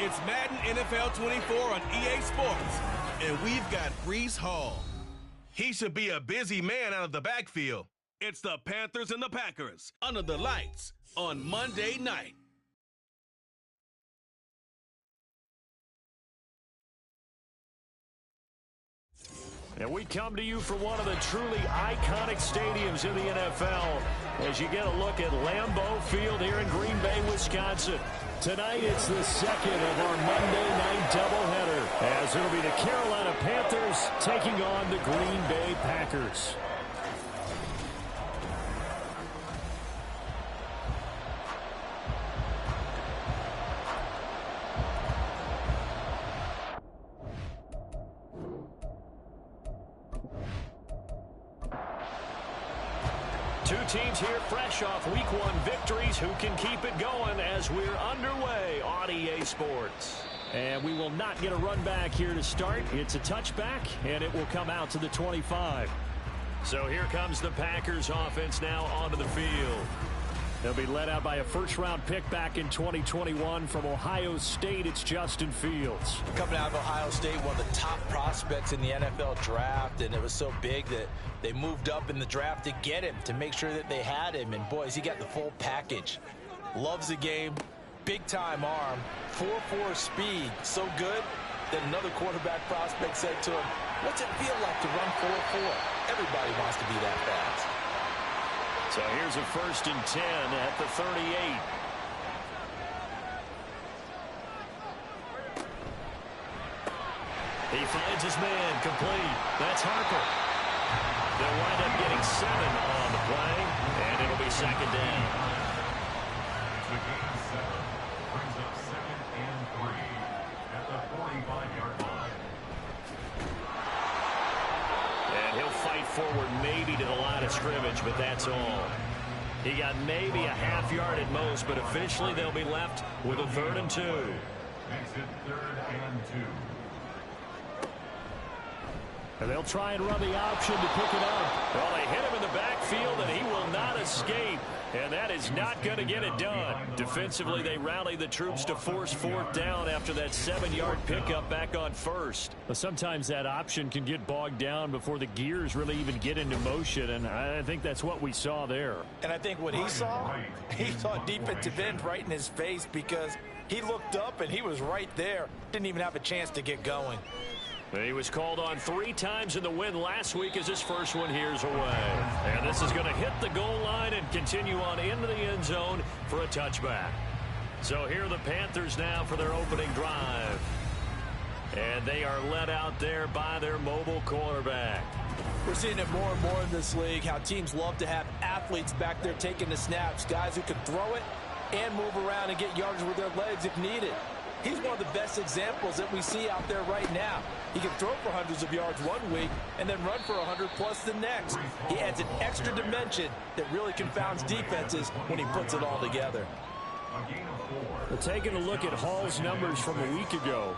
It's Madden NFL 24 on EA Sports, and we've got Breece Hall. He should be a busy man out of the backfield. It's the Panthers and the Packers under the lights on Monday night. And we come to you from one of the truly iconic stadiums in the NFL as you get a look at Lambeau Field here in Green Bay, Wisconsin. Tonight it's the second of our Monday night doubleheader as it'll be the Carolina Panthers taking on the Green Bay Packers. Two teams here fresh off Week 1 victories who can keep it going as we're underway on EA Sports. And we will not get a run back here to start. It's a touchback, and it will come out to the 25. So here comes the Packers offense now onto the field. They'll be led out by a first-round pick back in 2021 from Ohio State. It's Justin Fields. Coming out of Ohio State, one of the top prospects in the NFL draft, and it was so big that they moved up in the draft to get him, to make sure that they had him. And, boys, he got the full package. Loves the game, big-time arm, 4.4 speed, so good that another quarterback prospect said to him, "What's it feel like to run 4.4? Everybody wants to be that fast." So here's a 1st and 10 at the 38. He finds his man complete. That's Harper. They'll wind up getting 7 on the play, and it'll be 2nd down. The game 7 brings up 2nd and 3 at the 45-yard line. And he'll fight forward maybe to the line of scrimmage, but that's all. He got maybe a half yard at most, but officially they'll be left with a 3rd and 2. Makes it 3rd and 2. And they'll try and run the option to pick it up. Well, they hit him in the backfield, and he will not escape. And that is not going to get it done. Defensively, they rally the troops to force 4th down after that 7-yard pickup back on 1st. But sometimes that option can get bogged down before the gears really even get into motion, and I think that's what we saw there. And I think what he saw defensive end right in his face, because he looked up and he was right there. Didn't even have a chance to get going. He was called on 3 times in the win last week as his first one here's away. And this is going to hit the goal line and continue on into the end zone for a touchback. So here are the Panthers now for their opening drive. And they are led out there by their mobile quarterback. We're seeing it more and more in this league, how teams love to have athletes back there taking the snaps, guys who can throw it and move around and get yards with their legs if needed. He's one of the best examples that we see out there right now. He can throw for hundreds of yards one week and then run for 100+ the next. He adds an extra dimension that really confounds defenses when he puts it all together. We're taking a look at Hall's numbers from a week ago.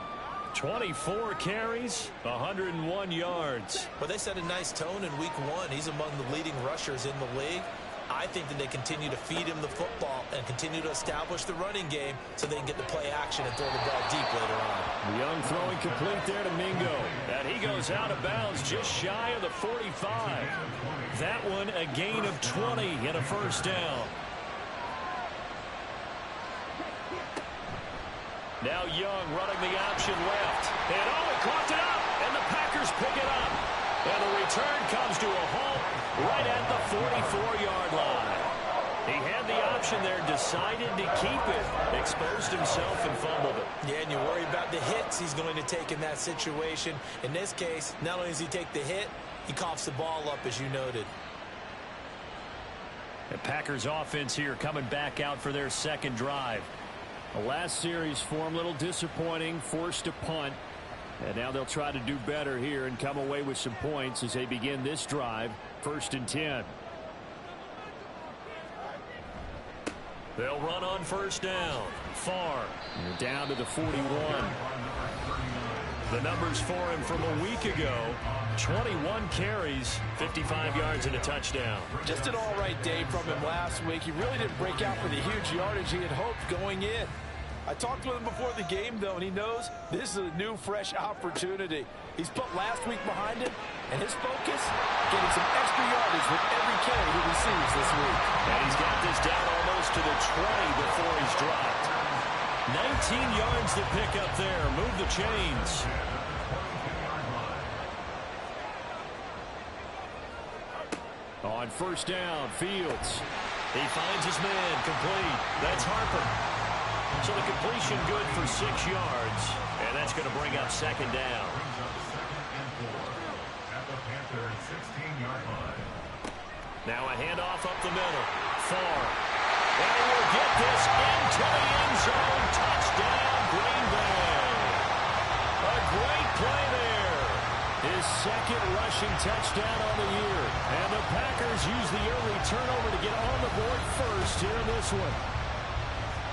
24 carries, 101 yards. Well, they set a nice tone in week 1. He's among the leading rushers in the league. I think that they continue to feed him the football and continue to establish the running game so they can get the play action and throw the ball deep later on. Young throwing complete there to Mingo. And he goes out of bounds just shy of the 45. That one a gain of 20 and a 1st down. Now Young running the option left. And he caught it up. And the Packers pick it up. And the return comes to a halt right at the 44-yard line. He had the option there, decided to keep it, exposed himself and fumbled it. Yeah, and you worry about the hits he's going to take in that situation. In this case, not only does he take the hit, he coughs the ball up, as you noted. The Packers offense here coming back out for their 2nd drive. The last series for him, a little disappointing, forced a punt. And now they'll try to do better here and come away with some points as they begin this drive. 1st and 10. They'll run on 1st down. Far. They're down to the 41. The numbers for him from a week ago. 21 carries, 55 yards and a touchdown. Just an all right day from him last week. He really didn't break out for the huge yardage he had hoped going in. I talked with him before the game, though, and he knows this is a new, fresh opportunity. He's put last week behind him, and his focus, getting some extra yardage with every carry he receives this week. And he's got this down almost to the 20 before he's dropped. 19 yards to pick up there. Move the chains. On first down, Fields. He finds his man, complete. That's Harper. So the completion good for 6 yards, and that's going to bring up second down. Now a handoff up the middle. Far. And he will get this into the end zone. Touchdown, Green Bay. A great play there. His second rushing touchdown on the year. And the Packers use the early turnover to get on the board first here in this one.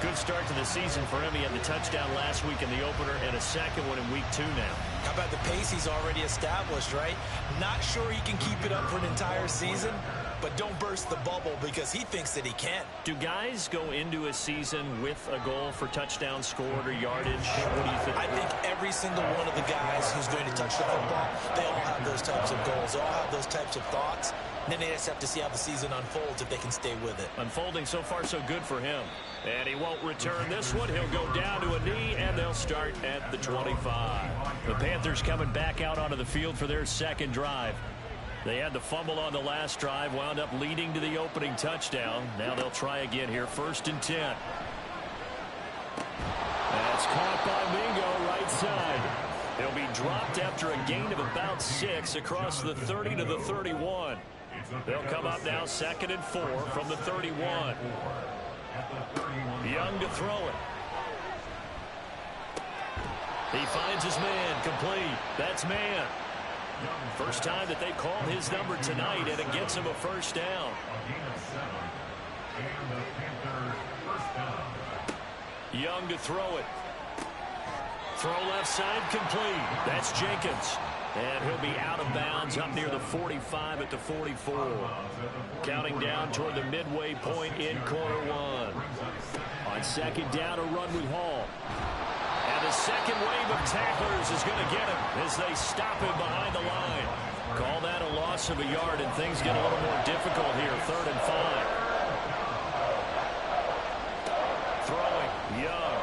Good start to the season for him. He had the touchdown last week in the opener and a second one in week 2 now. How about the pace he's already established, right? Not sure he can keep it up for an entire season, but don't burst the bubble because he thinks that he can. Do guys go into a season with a goal for touchdown scored or yardage? What do you think? I think every single one of the guys who's going to touch the football, they all have those types of goals. They all have those types of thoughts. And then they just have to see how the season unfolds if they can stay with it. Unfolding so far so good for him. And he won't return this one. He'll go down to a knee, and they'll start at the 25. The Panthers coming back out onto the field for their second drive. They had the fumble on the last drive, wound up leading to the opening touchdown. Now they'll try again here, 1st and 10. That's caught by Mingo, right side. He'll be dropped after a gain of about 6 across the 30 to the 31. They'll come up now 2nd and 4 from the 31. Young to throw it. He finds his man, complete. That's man. First time that they called his number tonight, and it gets him a first down. Young to throw it. Throw left side, complete. That's Jenkins. And he'll be out of bounds up near the 45 at the 44. Counting down toward the midway point in quarter 1. On second down, a run with Hall. And the second wave of tacklers is going to get him as they stop him behind the line. Call that a loss of a yard, and things get a little more difficult here. 3rd and 5. Throwing, Young.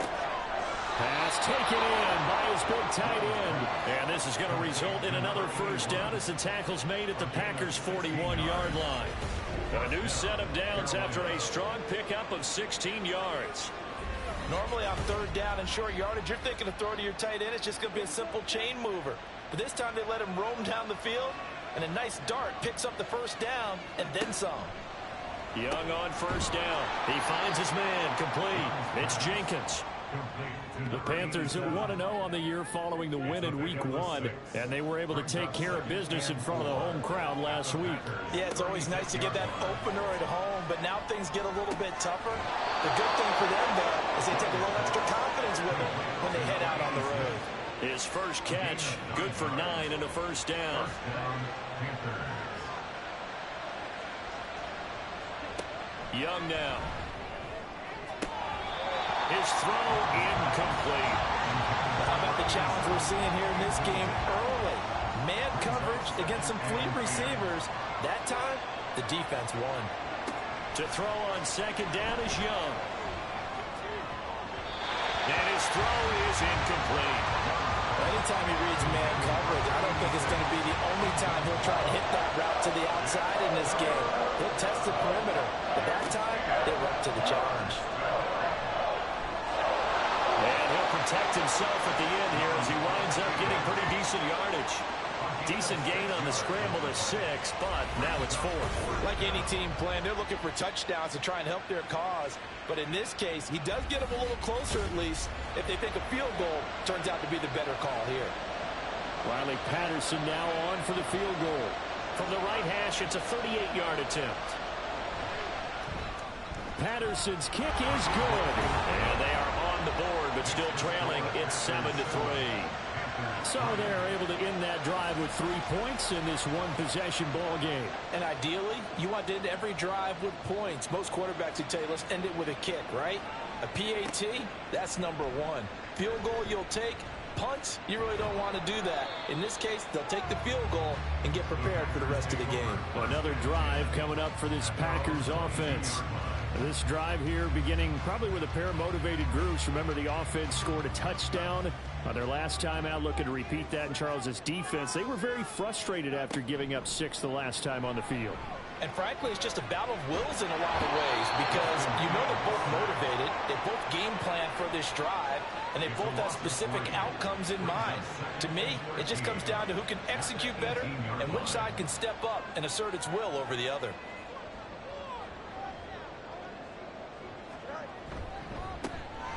Pass taken in by his big tight end. And this is going to result in another first down as the tackle's made at the Packers' 41-yard line. A new set of downs after a strong pickup of 16 yards. Normally on 3rd down and short yardage, you're thinking of throw to your tight end. It's just going to be a simple chain mover. But this time they let him roam down the field, and a nice dart picks up the first down and then some. Young on first down. He finds his man, complete. It's Jenkins. The Panthers are 1-0 on the year following the win in week 1, and they were able to take care of business in front of the home crowd last week. Yeah, it's always nice to get that opener at home, but now things get a little bit tougher. The good thing for them, though, is they take a little extra confidence with them when they head out on the road. His first catch, good for 9 and a first down. Young now. His throw incomplete. How about the challenge we're seeing here in this game early? Man coverage against some fleet receivers. That time, the defense won. To throw on second down is Young. And his throw is incomplete. Anytime he reads man coverage, I don't think it's going to be the only time he'll try to hit that route to the outside in this game. He'll test the perimeter, but that time, they were up to the challenge. And he'll protect himself at the end here as he winds up getting pretty decent yardage. Decent gain on the scramble to 6, but now it's 4. Like any team playing, they're looking for touchdowns to try and help their cause. But in this case, he does get them a little closer at least if they think a field goal turns out to be the better call here. Riley Patterson now on for the field goal. From the right hash, it's a 38-yard attempt. Patterson's kick is good. And they are on the board, but still trailing. It's 7-3. So they're able to end that drive with 3 points in this one-possession ball game. And ideally, you want to end every drive with points. Most quarterbacks would tell you, let's end it with a kick, right? A PAT, that's number one. Field goal you'll take. Punts, you really don't want to do that. In this case, they'll take the field goal and get prepared for the rest of the game. Well, another drive coming up for this Packers offense. This drive here beginning probably with a pair of motivated groups. Remember, the offense scored a touchdown on their last time out, looking to repeat that in Charles' defense. They were very frustrated after giving up 6 the last time on the field. And frankly, it's just a battle of wills in a lot of ways because you know they're both motivated. They both game plan for this drive, and they both have specific outcomes in mind. To me, it just comes down to who can execute better and which side can step up and assert its will over the other.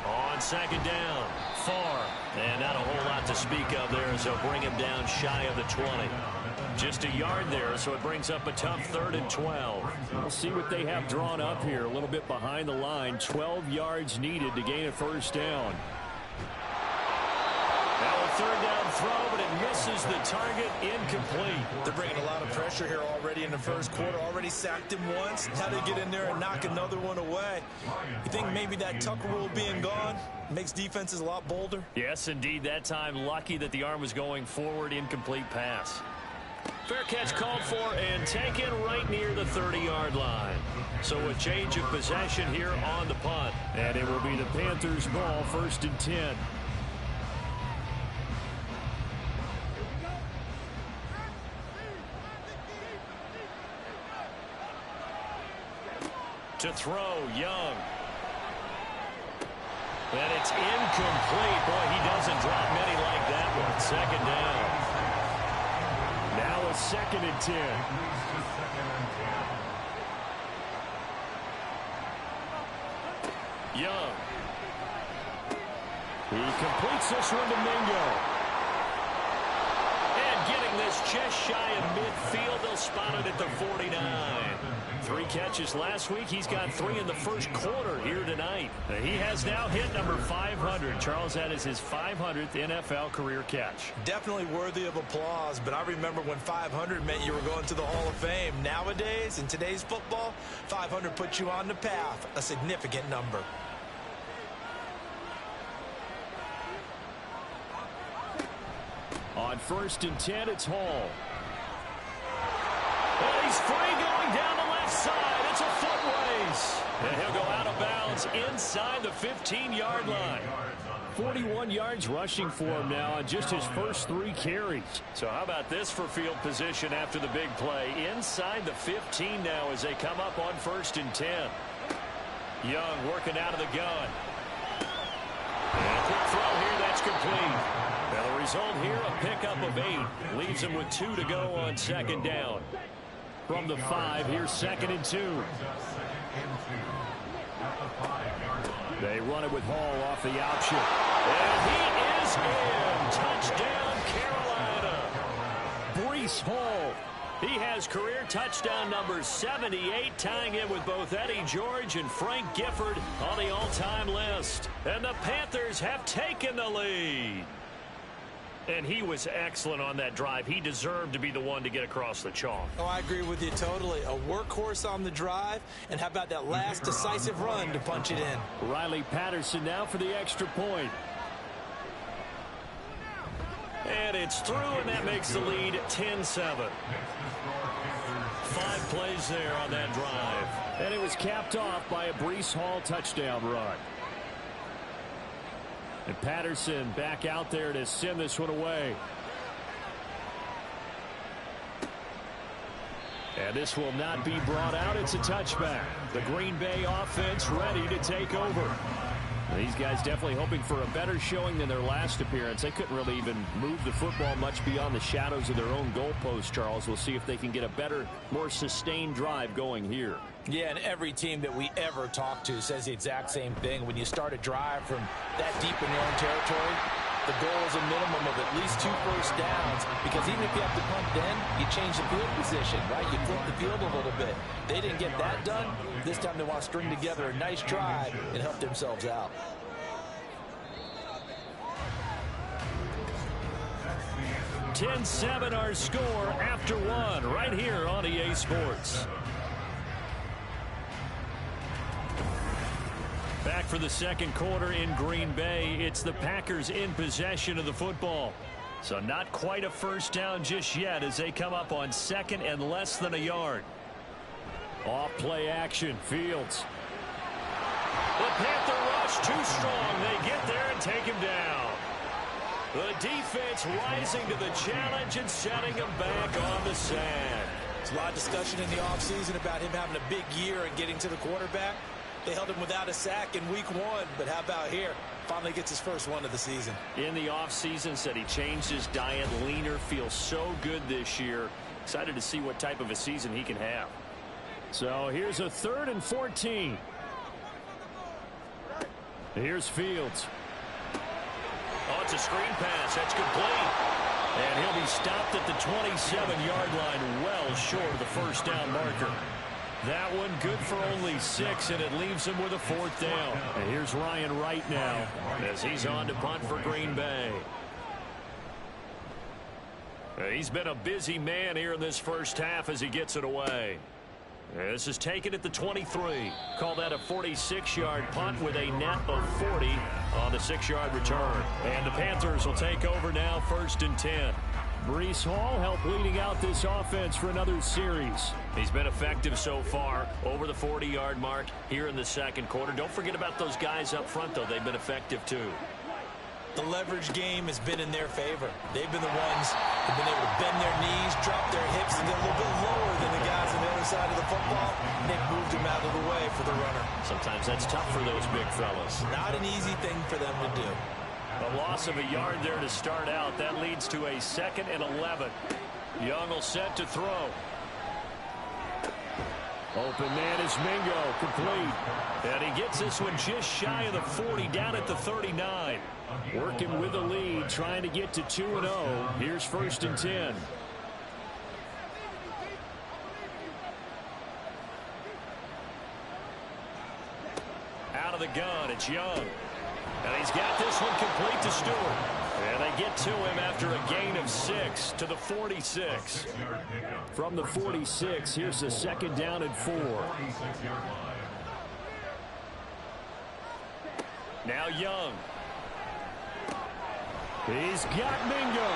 On second down, far, and not a whole lot to speak of there, so bring him down shy of the 20. Just a yard there, so it brings up a tough 3rd and 12. We'll see what they have drawn up here, a little bit behind the line. 12 yards needed to gain a first down. Now a 3rd down throw, but it misses the target, incomplete. They're bringing a lot of pressure here already in the first quarter. Already sacked him once. Now they get in there and knock another one away. You think maybe that Tucker rule being gone makes defenses a lot bolder? Yes, indeed. That time, lucky that the arm was going forward, incomplete pass. Fair catch called for and taken right near the 30-yard line. So a change of possession here on the punt. And it will be the Panthers' ball, 1st and 10. To throw, Young. And it's incomplete. Boy, he doesn't drop many like that one. 2nd down. Now a 2nd and 10. Young. He completes this one to Mingo. And getting this just shy of midfield, they'll spot it at the 49. 3 catches last week. He's got 3 in the first quarter here tonight. He has now hit number 500. Charles, that is his 500th NFL career catch. Definitely worthy of applause, but I remember when 500 meant you were going to the Hall of Fame. Nowadays, in today's football, 500 puts you on the path, a significant number. On 1st and 10, it's Hall. And he's free going down the left side. It's a foot race. And he'll go out of bounds inside the 15-yard line. 41 yards rushing for him now on just his first 3 carries. So how about this for field position after the big play? Inside the 15 now as they come up on 1st and 10. Young working out of the gun. And a quick throw here, that's complete. Now the result here, a pickup of 8. Leaves him with 2 to go on 2nd down. From the 5, here's 2nd and 2. They run it with Hall off the option. And he is in. Touchdown, Carolina. Breece Hall. He has career touchdown number 78, tying it with both Eddie George and Frank Gifford on the all-time list. And the Panthers have taken the lead. And he was excellent on that drive. He deserved to be the one to get across the chalk. Oh, I agree with you totally. A workhorse on the drive, and how about that last decisive run to punch it in? Riley Patterson now for the extra point. And it's through, and that makes the lead 10-7. 5 plays there on that drive. And it was capped off by a Breece Hall touchdown run. And Patterson back out there to send this one away. And this will not be brought out. It's a touchback. The Green Bay offense ready to take over. These guys definitely hoping for a better showing than their last appearance. They couldn't really even move the football much beyond the shadows of their own goalpost, Charles. We'll see if they can get a better, more sustained drive going here. Yeah, and every team that we ever talk to says the exact same thing. When you start a drive from that deep in your own territory, the goal is a minimum of at least 2 first downs, because even if you have to punt then, you change the field position, right? You flip the field a little bit. They didn't get that done. This time they want to string together a nice drive and help themselves out. 10-7 our score after one right here on EA Sports. Back for the second quarter in Green Bay. It's the Packers in possession of the football. So not quite a first down just yet as they come up on second and less than a yard. Off play action. Fields. The Panther rush too strong. They get there and take him down. The defense rising to the challenge and setting him back on the sand. There's a lot of discussion in the offseason about him having a big year and getting to the quarterback. They held him without a sack in week 1, but how about here? Finally gets his first one of the season. In the offseason, said he changed his diet, leaner, feels so good this year. Excited to see what type of a season he can have. So here's a 3rd and 14. Here's Fields. Oh, it's a screen pass. That's complete. And he'll be stopped at the 27-yard line, well short of the first down marker. That one good for only 6, and it leaves him with a 4th down. And here's Ryan Wright now as he's on to punt for Green Bay. He's been a busy man here in this first half as he gets it away. This is taken at the 23. Call that a 46-yard punt with a net of 40 on the 6-yard return. And the Panthers will take over now, 1st and 10. Breece Hall helped leading out this offense for another series. He's been effective so far, over the 40-yard mark here in the second quarter. Don't forget about those guys up front, though. They've been effective, too. The leverage game has been in their favor. They've been the ones who've been able to bend their knees, drop their hips, and get a little bit lower than the guys on the other side of the football. And they've moved them out of the way for the runner. Sometimes that's tough for those big fellas. Not an easy thing for them to do. A loss of a yard there to start out. That leads to a 2nd and 11. Young will set to throw. Open man is Mingo, complete. And he gets this one just shy of the 40, down at the 39. Working with the lead, trying to get to 2-0. Here's 1st and 10. Out of the gun, it's Young. And he's got this one complete to Stewart. And they get to him after a gain of 6 to the 46. From the 46, here's the 2nd down and 4. Now Young. He's got Mingo.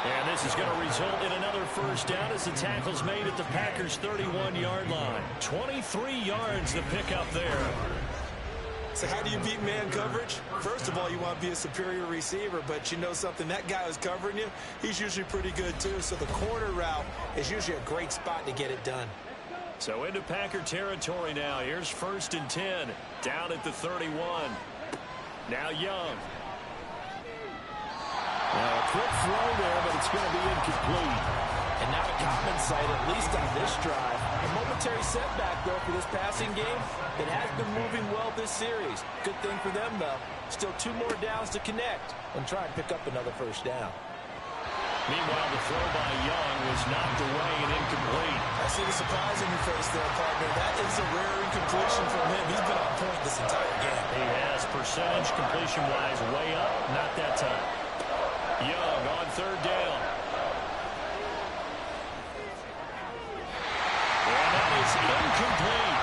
And this is going to result in another first down as the tackle's made at the Packers' 31-yard line. 23 yards the pickup there. So how do you beat man coverage? First of all, you want to be a superior receiver, but you know something, that guy who's covering you, he's usually pretty good too. So the corner route is usually a great spot to get it done. So into Packer territory now. Here's 1st and 10, down at the 31. Now Young. Now a quick throw there, but it's going to be incomplete. And now a common sight, at least on this drive. A momentary setback, though, for this passing game that has been moving well this series. Good thing for them, though. Still 2 more downs to connect and try and pick up another first down. Meanwhile, the throw by Young was knocked away and incomplete. I see the surprise in your face there, partner. That is a rare incompletion from him. He's been on point this entire game. He has. Percentage completion-wise way up. Not that time. Young on 3rd down. And that is incomplete.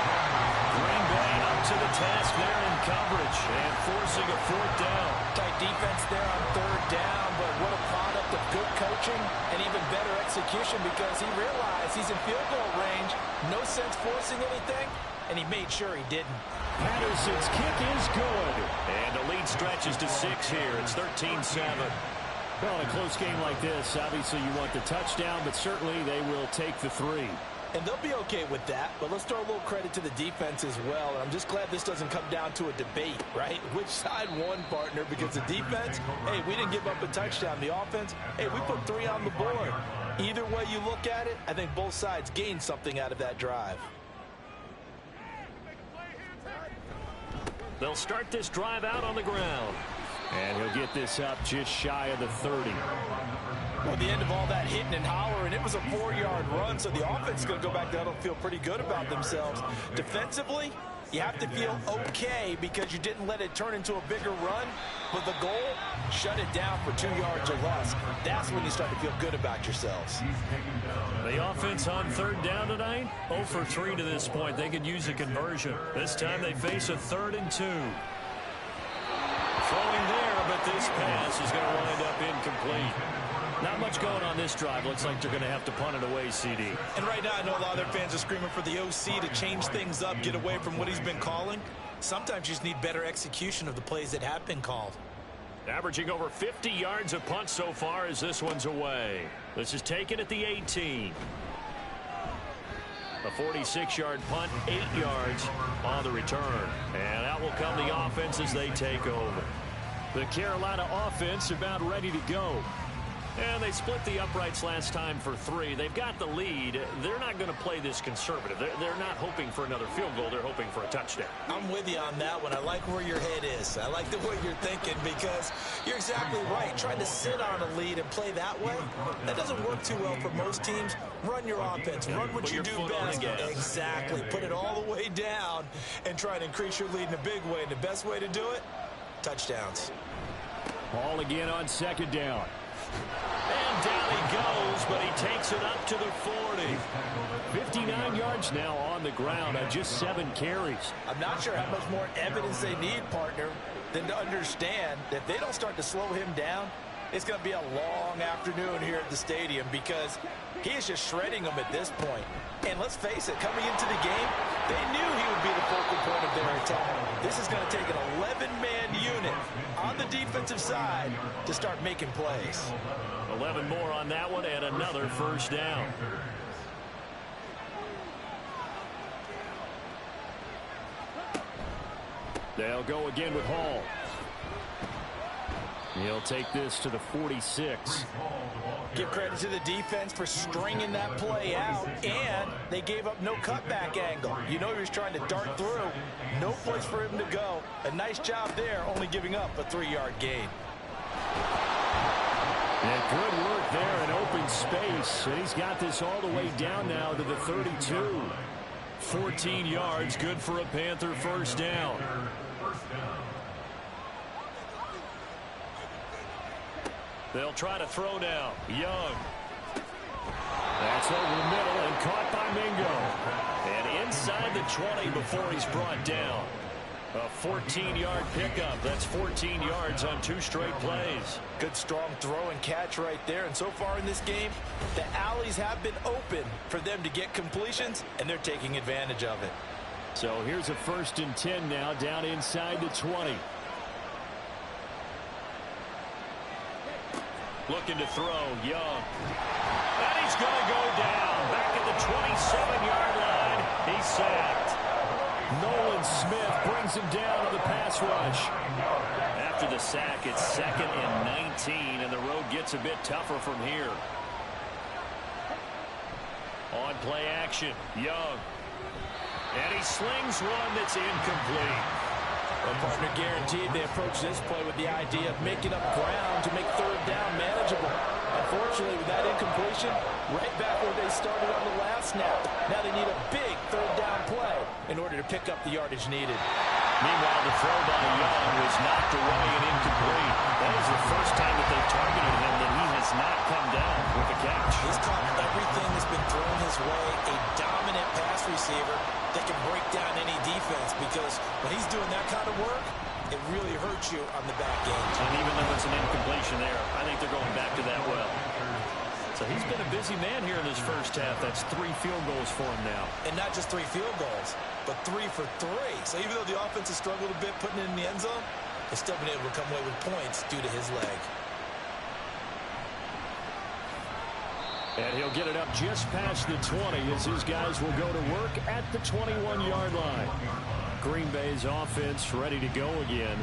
Green Bay up to the task there in coverage and forcing a 4th down. Tight defense there on 3rd down, but what a product of good coaching and even better execution because he realized he's in field goal range. No sense forcing anything, and he made sure he didn't. Patterson's kick is good. And the lead stretches to 6 here. It's 13-7. Well, in a close game like this, obviously you want the touchdown, but certainly they will take the 3. And they'll be okay with that, but let's throw a little credit to the defense as well. I'm just glad this doesn't come down to a debate, right? Which side won, partner? Because the defense, hey, we didn't give up a touchdown. The offense, hey, we put 3 on the board. Either way you look at it, I think both sides gained something out of that drive. They'll start this drive out on the ground. And he'll get this up just shy of the 30. Well, the end of all that hitting and hollering, it was a 4-yard run, so the offense is going to go back down and feel pretty good about themselves. Defensively, You have to feel okay because you didn't let it turn into a bigger run. But the goal, shut it down for 2 yards or less. That's when you start to feel good about yourselves. The offense on third down tonight, 0 for 3 to this point. They could use a conversion. This time they face a 3rd and 2. Throwing there, but this pass is going to wind up incomplete. Not much going on this drive. Looks like they're going to have to punt it away, CD. And right now, I know a lot of their fans are screaming for the OC to change things up, get away from what he's been calling. Sometimes you just need better execution of the plays that have been called. Averaging over 50 yards a punt so far as this one's away. This is taken at the 18. A 46-yard punt, 8 yards on the return. And out will come the offense as they take over. The Carolina offense about ready to go. And they split the uprights last time for 3. They've got the lead. They're not going to play this conservative. They're not hoping for another field goal. They're hoping for a touchdown. I'm with you on that one. I like where your head is. I like the way you're thinking because you're exactly right. Trying to sit on a lead and play that way, that doesn't work too well for most teams. Run your offense. Run what you do best. Exactly. Put it all the way down and try to increase your lead in a big way. And the best way to do it, touchdowns. Ball again on 2nd down. And down he goes, but he takes it up to the 40. 59 yards now on the ground on just 7 carries. I'm not sure how much more evidence they need, partner, than to understand that if they don't start to slow him down, it's going to be a long afternoon here at the stadium because he is just shredding them at this point. And let's face it, coming into the game, they knew he would be the focal point of their attack. This is going to take an 11-man unit on the defensive side to start making plays. 11 more on that one and another 1st down. They'll go again with Hall. He'll take this to the 46. Give credit to the defense for stringing that play out, and they gave up no cutback angle. You know he was trying to dart through. No place for him to go. A nice job there, only giving up a 3-yard gain. And good work there in open space. And he's got this all the way down now to the 32. 14 yards, good for a Panther 1st down. They'll try to throw now. Young. That's over the middle and caught by Mingo. And inside the 20 before he's brought down. A 14-yard pickup. That's 14 yards on 2 straight plays. Good strong throw and catch right there. And so far in this game, the alleys have been open for them to get completions, and they're taking advantage of it. So here's a 1st and 10 now down inside the 20. Looking to throw, Young. And he's going to go down. Back at the 27-yard line. He's sacked. Nolan Smith brings him down on the pass rush. After the sack, it's 2nd and 19, and the road gets a bit tougher from here. On play action, Young. And he slings one that's incomplete. Well, partner, guaranteed they approach this play with the idea of making up ground to make 3rd down manageable. Unfortunately, with that incompletion, right back where they started on the last snap. Now they need a big 3rd down play in order to pick up the yardage needed. Meanwhile, the throw by Young was knocked away and incomplete. That is the first time that they've targeted him that he has not come down with a catch. He's caught everything that's been thrown his way. A dominant pass receiver that can break down any defense because when he's doing that kind of work, it really hurts you on the back end. And even though it's an incompletion there, I think they're going back to that well. So he's been a busy man here in this 1st half. That's 3 field goals for him now. And not just 3 field goals, but 3 for 3. So even though the offense has struggled a bit putting it in the end zone, they've still been able to come away with points due to his leg. And he'll get it up just past the 20 as his guys will go to work at the 21-yard line. Green Bay's offense ready to go again.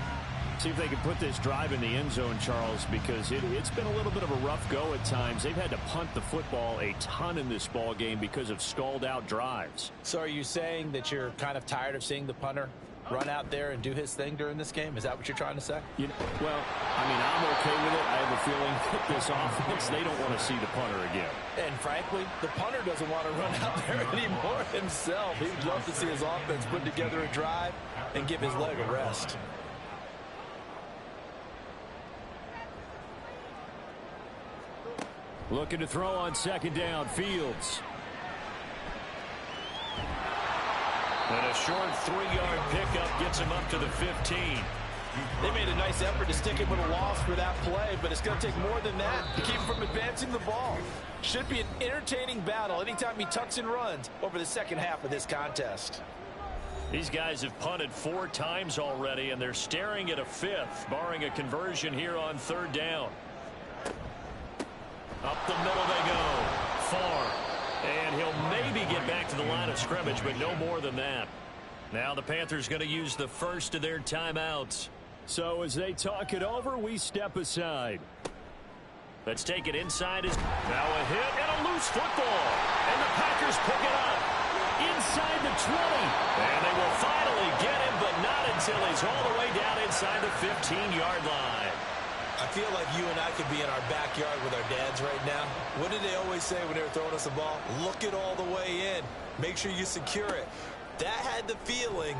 See if they can put this drive in the end zone, Charles, because it's been a little bit of a rough go at times. They've had to punt the football a ton in this ball game because of stalled out drives. So are you saying that you're kind of tired of seeing the punter run out there and do his thing during this game? Is that what you're trying to say? Well, I mean, I'm okay with it. I have a feeling that this offense, they don't want to see the punter again. And frankly, the punter doesn't want to run out there anymore himself. He would love to see his offense put together a drive and give his leg a rest. Looking to throw on second down, Fields. And a short 3-yard pickup gets him up to the 15. They made a nice effort to stick him with a loss for that play, but it's going to take more than that to keep him from advancing the ball. Should be an entertaining battle anytime he tucks and runs over the second half of this contest. These guys have punted 4 times already, and they're staring at a 5th, barring a conversion here on 3rd down. Up the middle they go. Far. And he'll maybe get back to the line of scrimmage, but no more than that. Now the Panthers going to use the first of their timeouts. So as they talk it over, we step aside. Let's take it inside. Now a hit and a loose football. And the Packers pick it up. Inside the 20. And they will finally get him, but not until he's all the way down inside the 15-yard line. I feel like you and I could be in our backyard with our dads right now. What did they always say when they were throwing us the ball? Look it all the way in. Make sure you secure it. That had the feeling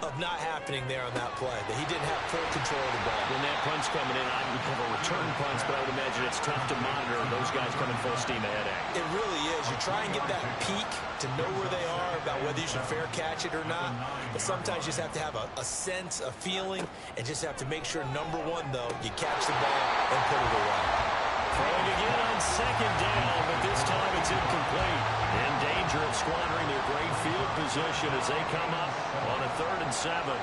of not happening there on that play, that he didn't have full control of the ball. When that punch coming in, I would cover return punch, but I would imagine it's tough to monitor those guys coming full steam ahead at. It really is. You try and get that peek to know where they are, about whether you should fair catch it or not. But sometimes you just have to have a sense, a feeling, and just have to make sure, number one, though, you catch the ball and put it away. Throwing again on second down, but this time it's incomplete. In danger of squandering their great field position as they come up on a 3rd and 7.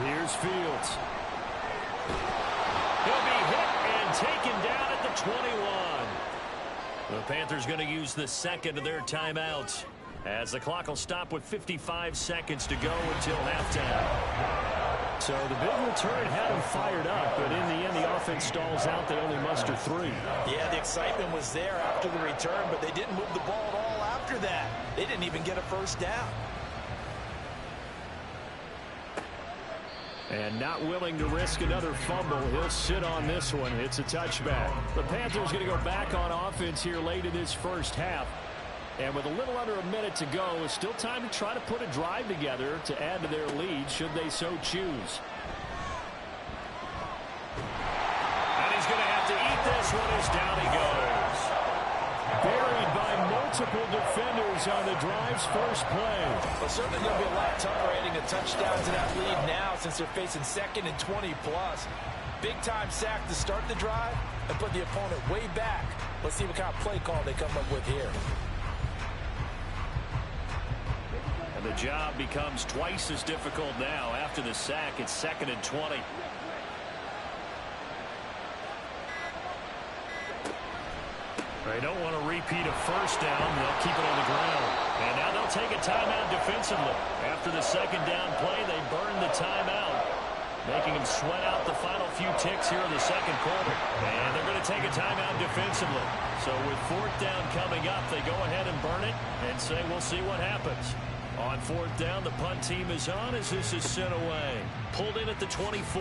Here's Fields. He'll be hit and taken down at the 21. The Panthers going to use the second of their timeouts as the clock will stop with 55 seconds to go until halftime. So the big return had them fired up, but in the end, the offense stalls out. They only muster 3. Yeah, the excitement was there after the return, but they didn't move the ball at all after that. They didn't even get a first down. And not willing to risk another fumble. He'll sit on this one. It's a touchback. The Panthers going to go back on offense here late in this first half. And with a little under a minute to go, it's still time to try to put a drive together to add to their lead should they so choose. And he's going to have to eat this one as down he goes. Buried by multiple defenders on the drive's first play. Well, certainly going to be a lot tougher adding a touchdown to that lead now since they're facing 2nd and 20+. Big-time sack to start the drive and put the opponent way back. Let's see what kind of play call they come up with here. The job becomes twice as difficult now. After the sack, it's 2nd and 20. They don't want to repeat a first down. They'll keep it on the ground. And now they'll take a timeout defensively. After the second down play, they burn the timeout, making them sweat out the final few ticks here in the second quarter. And they're going to take a timeout defensively. So with 4th down coming up, they go ahead and burn it and say we'll see what happens. On 4th down, the punt team is on as this is sent away. Pulled in at the 24.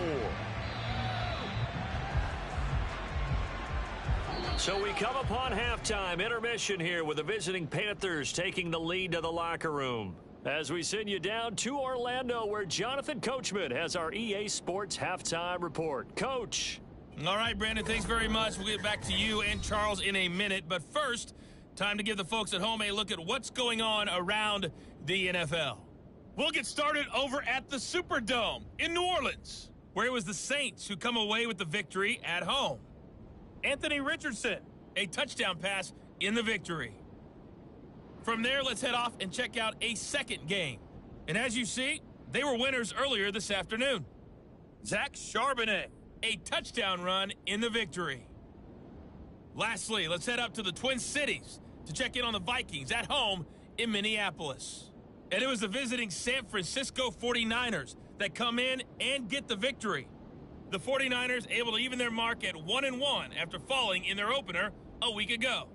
So we come upon halftime intermission here with the visiting Panthers taking the lead to the locker room. As we send you down to Orlando where Jonathan Coachman has our EA Sports halftime report. Coach. All right, Brandon, thanks very much. We'll get back to you and Charles in a minute. But first, time to give the folks at home a look at what's going on around the NFL. We'll get started over at the Superdome in New Orleans, where it was the Saints who come away with the victory at home. Anthony Richardson, a touchdown pass in the victory. From there, let's head off and check out a second game. And as you see, they were winners earlier this afternoon. Zach Charbonnet, a touchdown run in the victory. Lastly, let's head up to the Twin Cities to check in on the Vikings at home in Minneapolis. And it was the visiting San Francisco 49ers that come in and get the victory. The 49ers able to even their mark at 1-1 after falling in their opener a week ago.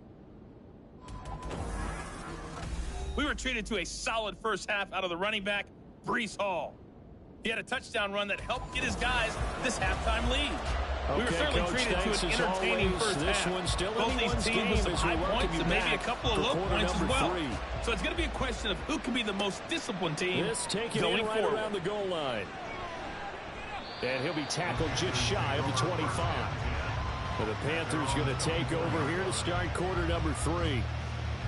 We were treated to a solid first half out of the running back, Breece Hall. He had a touchdown run that helped get his guys this halftime lead. We were certainly Coach, treated to an entertaining first this half. one's still Both these teams with some high points and maybe a couple of low points as well. So it's going to be a question of who can be the most disciplined team going forward. Around the goal line. And he'll be tackled just shy of the 25. But the Panthers going to take over here to start quarter number 3.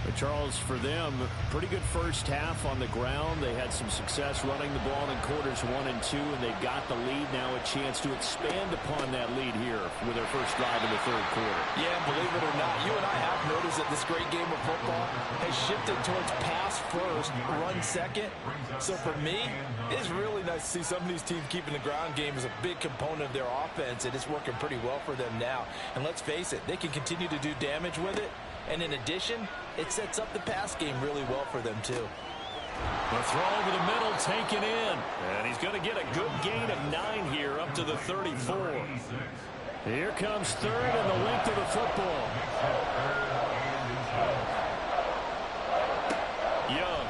But Charles, for them, pretty good first half on the ground. They had some success running the ball in quarters 1 and 2, and they've got the lead now, a chance to expand upon that lead here with their first drive in the third quarter. Yeah, believe it or not, you and I have noticed that this great game of football has shifted towards pass first, run second. So for me, it's really nice to see some of these teams keeping the ground game as a big component of their offense, and it's working pretty well for them now. And let's face it, they can continue to do damage with it. And in addition, it sets up the pass game really well for them, too. The throw over the middle taken in. And he's going to get a good gain of 9 here up to the 34. Here comes third and the length of the football. Young.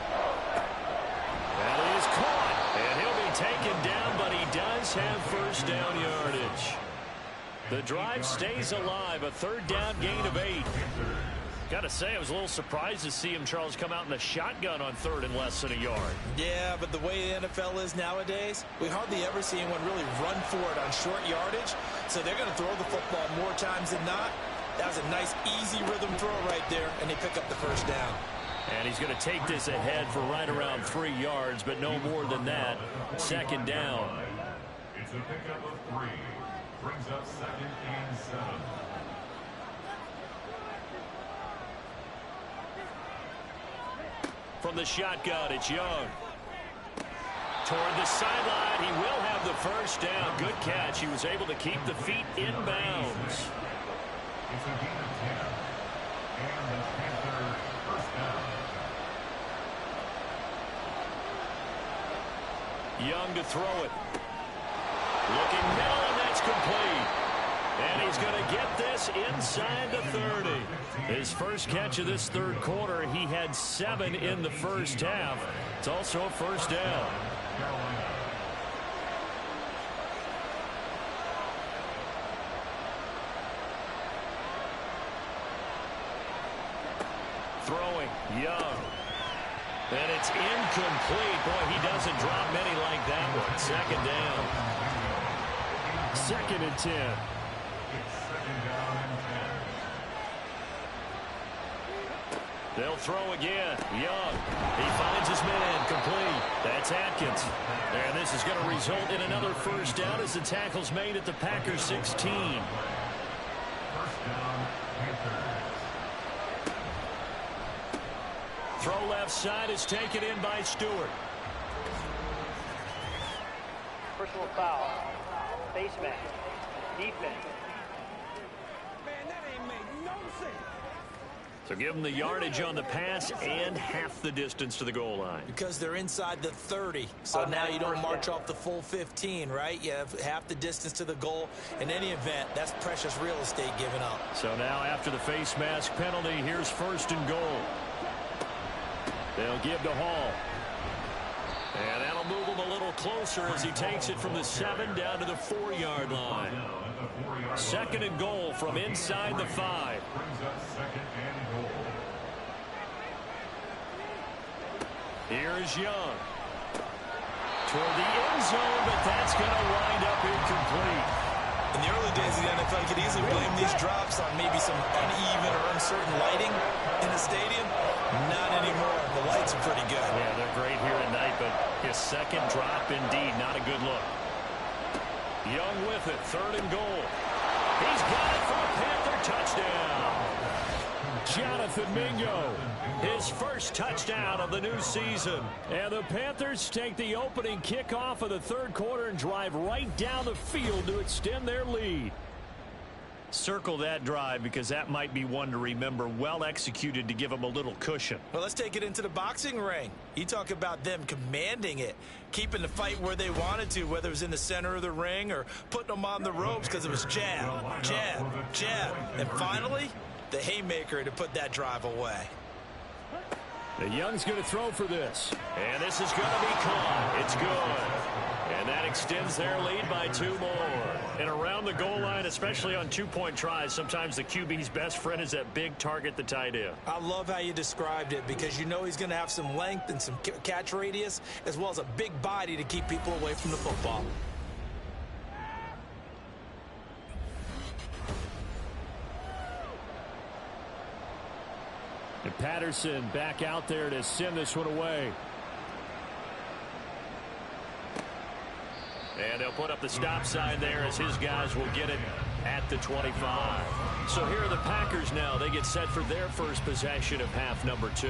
That is caught. And he'll be taken down, but he does have first down yardage. The drive stays alive. A third down gain of 8. Got to say, I was a little surprised to see him, Charles, come out in the shotgun on third and less than a yard. Yeah, but the way the NFL is nowadays, we hardly ever see anyone really run for it on short yardage. So they're going to throw the football more times than not. That was a nice, easy rhythm throw right there, and they pick up the first down. And he's going to take this ahead for right around 3 yards, but no more than that. Second down. It's a pickup of 3. Brings up 2nd and 7. From the shotgun, it's Young. Toward the sideline, he will have the first down. Good catch. He was able to keep the feet in bounds. It's a gain of 10. And the Panthers first down. Young to throw it. Looking middle, and that's complete. And he's going to get this inside the 30. His first catch of this third quarter, he had 7 in the first half. It's also a first down. Throwing, Young. And it's incomplete. Boy, he doesn't drop many like that one. Second down. 2nd and 10. It's 2nd down and 10. They'll throw again. Young. He finds his man. Complete. That's Atkins. And this is going to result in another first down as the tackle's made at the Packers 16. First down, Panthers. Throw left side is taken in by Stewart. Personal foul. Face mask. Defense. Man, that ain't make no sense. So give them the yardage on the pass and half the distance to the goal line. Because they're inside the 30. So now you don't march off the full 15, right? You have half the distance to the goal. In any event, that's precious real estate given up. So now after the face mask penalty, here's 1st and goal. They'll give to Hall. And that'll move him a little closer as he takes it from the 7 down to the 4-yard line. 2nd and goal from inside the 5. Brings up 2nd and goal. Here's Young. Toward the end zone, but that's going to wind up incomplete. In the early days of the NFL, you could easily blame these drops on maybe some uneven or uncertain lighting in the stadium. Not anymore. The lights are pretty good. Yeah, they're great here at night, but his second drop, indeed, not a good look. Young with it, 3rd and goal. He's got it for a Panther touchdown. Jonathan Mingo, his first touchdown of the new season. And the Panthers take the opening kickoff of the third quarter and drive right down the field to extend their lead. Circle that drive because that might be one to remember. Well executed to give them a little cushion. Well, let's take it into the boxing ring. You talk about them commanding it, keeping the fight where they wanted to, whether it was in the center of the ring or putting them on the ropes because it was jab, jab, jab. And finally, the haymaker to put that drive away. The Young's going to throw for this. And this is going to be caught. It's good. And that extends their lead by 2 more. And around the goal line, especially on 2-point tries, sometimes the QB's best friend is that big target, the tight end. I love how you described it because you know he's going to have some length and some catch radius as well as a big body to keep people away from the football. And Patterson back out there to send this one away. And they'll put up the stop sign there as his guys will get it at the 25. So here are the Packers now. They get set for their first possession of half number 2.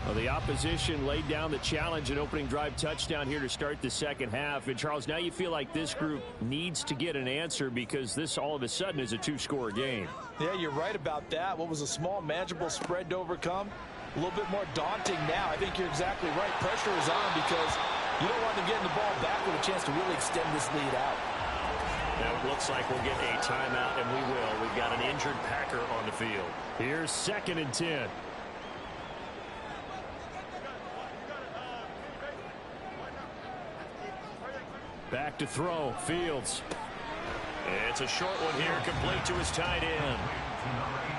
Well, the opposition laid down the challenge and opening drive touchdown here to start the second half. And, Charles, now you feel like this group needs to get an answer because this all of a sudden is a 2-score game. Yeah, you're right about that. What was a small, manageable spread to overcome? A little bit more daunting now. I think you're exactly right. Pressure is on because you don't want them getting the ball back with a chance to really extend this lead out. Now it looks like we'll get a timeout, and we will. We've got an injured Packer on the field. Here's 2nd and 10. Back to throw. Fields. It's a short one here, complete to his tight end.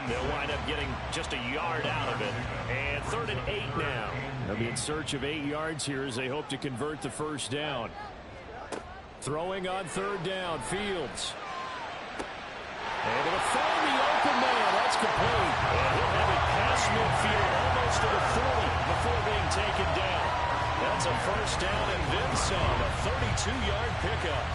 They'll wind up getting just a yard out of it. And 3rd and 8 now. They'll be in search of 8 yards here as they hope to convert the first down. Throwing on 3rd down, Fields. And it'll find the open man. That's complete. And he'll have it past midfield almost to the 40 before being taken down. That's a first down and then some. A 32-yard pickup.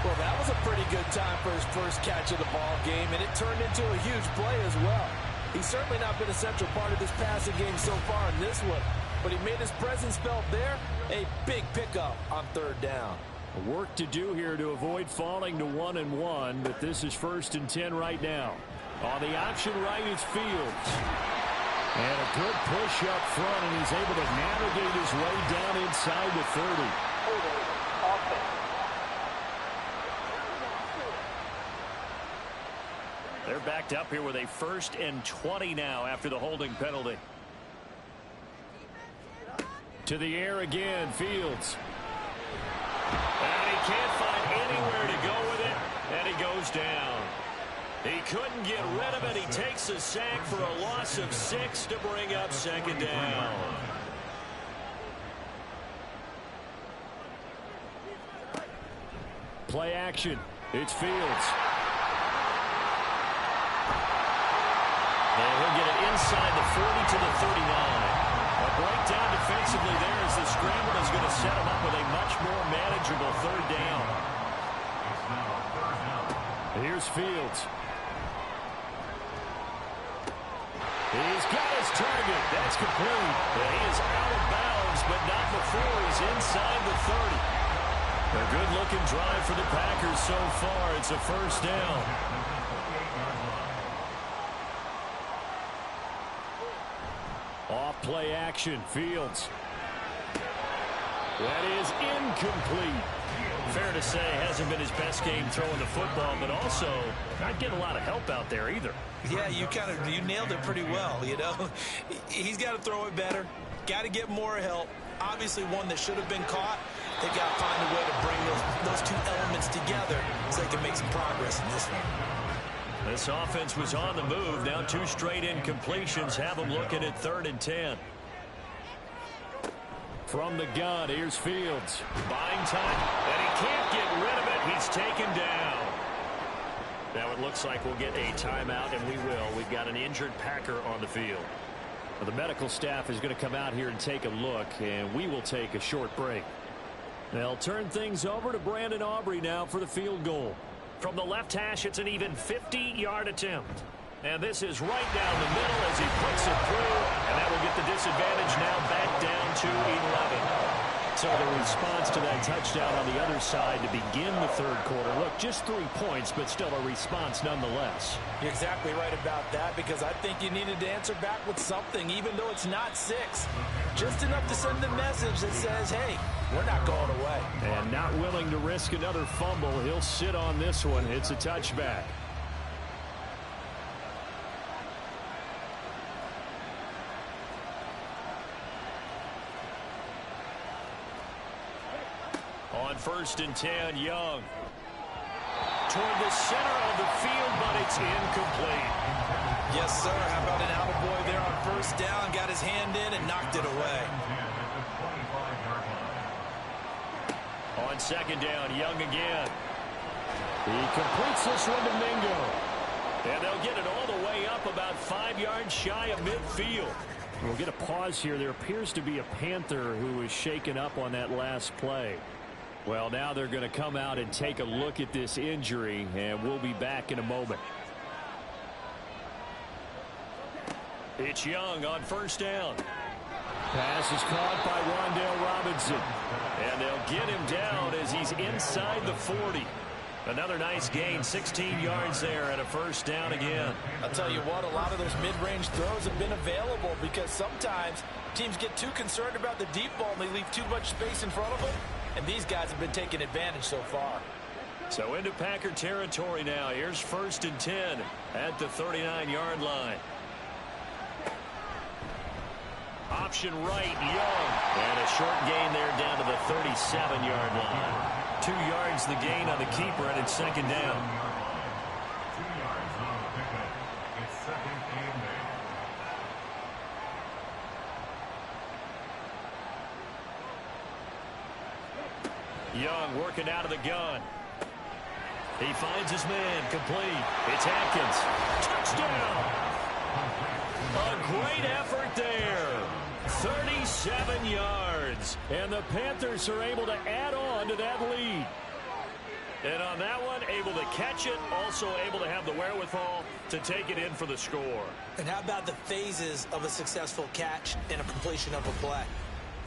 Well, that was a pretty good time for his first catch of the ball game, and it turned into a huge play as well. He's certainly not been a central part of this passing game so far in this one, but he made his presence felt there. A big pickup on 3rd down. Work to do here to avoid falling to 1-1, but this is 1st and 10 right now. On the option right is Fields. And a good push up front, and he's able to navigate his way down inside the 30. They're backed up here with a 1st and 20 now after the holding penalty. To the air again, Fields. And he can't find anywhere to go with it, and he goes down. He couldn't get rid of it. He takes a sack for a loss of 6 to bring up 2nd down. Play action. It's Fields. And he'll get it inside the 40 to the 39. A breakdown defensively there as the scramble is going to set him up with a much more manageable 3rd down. Here's Fields. He's got his target. That's complete. And he is out of bounds, but not before he's inside the 30. A good-looking drive for the Packers so far. It's a first down. Off play action, Fields. That is incomplete. Fair to say, hasn't been his best game throwing the football, but also not getting a lot of help out there either. Yeah, you nailed it pretty well, you know. He's got to throw it better. Got to get more help. Obviously one that should have been caught. They've got to find a way to bring those 2 elements together so they can make some progress in this one. This offense was on the move. Now 2 straight incompletions have them looking at 3rd and 10. From the gun, here's Fields. Buying time, and he can't get rid of it. He's taken down. Now it looks like we'll get a timeout, and we will. We've got an injured Packer on the field. Well, the medical staff is going to come out here and take a look, and we will take a short break. They'll turn things over to Brandon Aubrey now for the field goal. From the left hash, it's an even 50-yard attempt. And this is right down the middle as he puts it through. And that will get the disadvantage now back down to 11. So the response to that touchdown on the other side to begin the 3rd quarter. Look, just 3 points, but still a response nonetheless. You're exactly right about that because I think you needed to answer back with something, even though it's not 6. Just enough to send the message that says, hey, we're not going away. And not willing to risk another fumble. He'll sit on this one. It's a touchback. On 1st and 10, Young. Toward the center of the field, but it's incomplete. Yes, sir. How about an attaboy there on 1st down? Got his hand in and knocked it away. On 2nd down, Young again. He completes this one to Mingo. And they'll get it all the way up about 5 yards shy of midfield. We'll get a pause here. There appears to be a Panther who was shaken up on that last play. Well, now they're going to come out and take a look at this injury, and we'll be back in a moment. It's Young on 1st down. Pass is caught by Wan'Dale Robinson. And they'll get him down as he's inside the 40. Another nice gain, 16 yards there and a 1st down again. I'll tell you what, a lot of those mid-range throws have been available because sometimes teams get too concerned about the deep ball and they leave too much space in front of them. And these guys have been taking advantage so far. So into Packer territory now. Here's 1st and 10 at the 39-yard line. Option right, Young. And a short gain there down to the 37-yard line. 2 yards the gain on the keeper, and it's 2nd down. 2 yards on the pickup. It's 2nd and 8. Young working out of the gun. He finds his man, complete. It's Atkins. Touchdown! A great effort there. 37 yards. And the Panthers are able to add on to that lead. And on that one, able to catch it, also able to have the wherewithal to take it in for the score. And how about the phases of a successful catch and a completion of a play?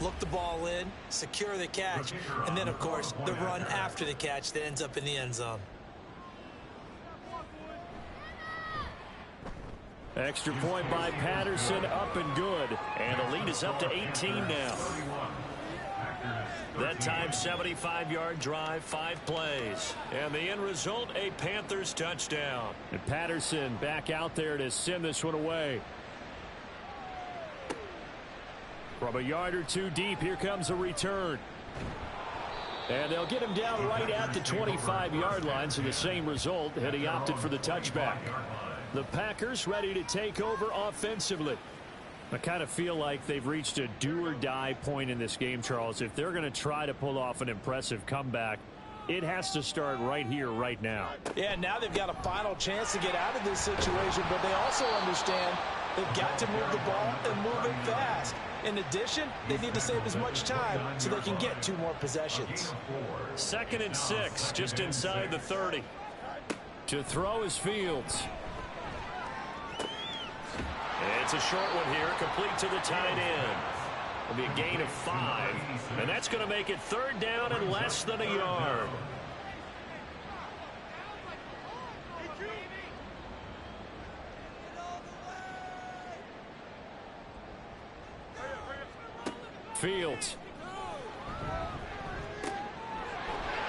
Look the ball in, secure the catch, and then, of course, the run after the catch that ends up in the end zone. Extra point by Patterson, up and good. And the lead is up to 18 now. That time, 75-yard drive, 5 plays. And the end result, a Panthers touchdown. And Patterson back out there to send this one away. From a yard or two deep, here comes a return. And they'll get him down right at the 25-yard line, so the same result, and he opted for the touchback. The Packers ready to take over offensively. I kind of feel like they've reached a do-or-die point in this game, Charles. If they're going to try to pull off an impressive comeback, it has to start right here, right now. Yeah, now they've got a final chance to get out of this situation, but they also understand they've got to move the ball and move it fast. In addition, they need to save as much time so they can get 2 more possessions. 2nd and 6, just inside the 30. To throw is Fields. It's a short one here, complete to the tight end. It'll be a gain of 5, and that's going to make it 3rd down and less than a yard. Fields.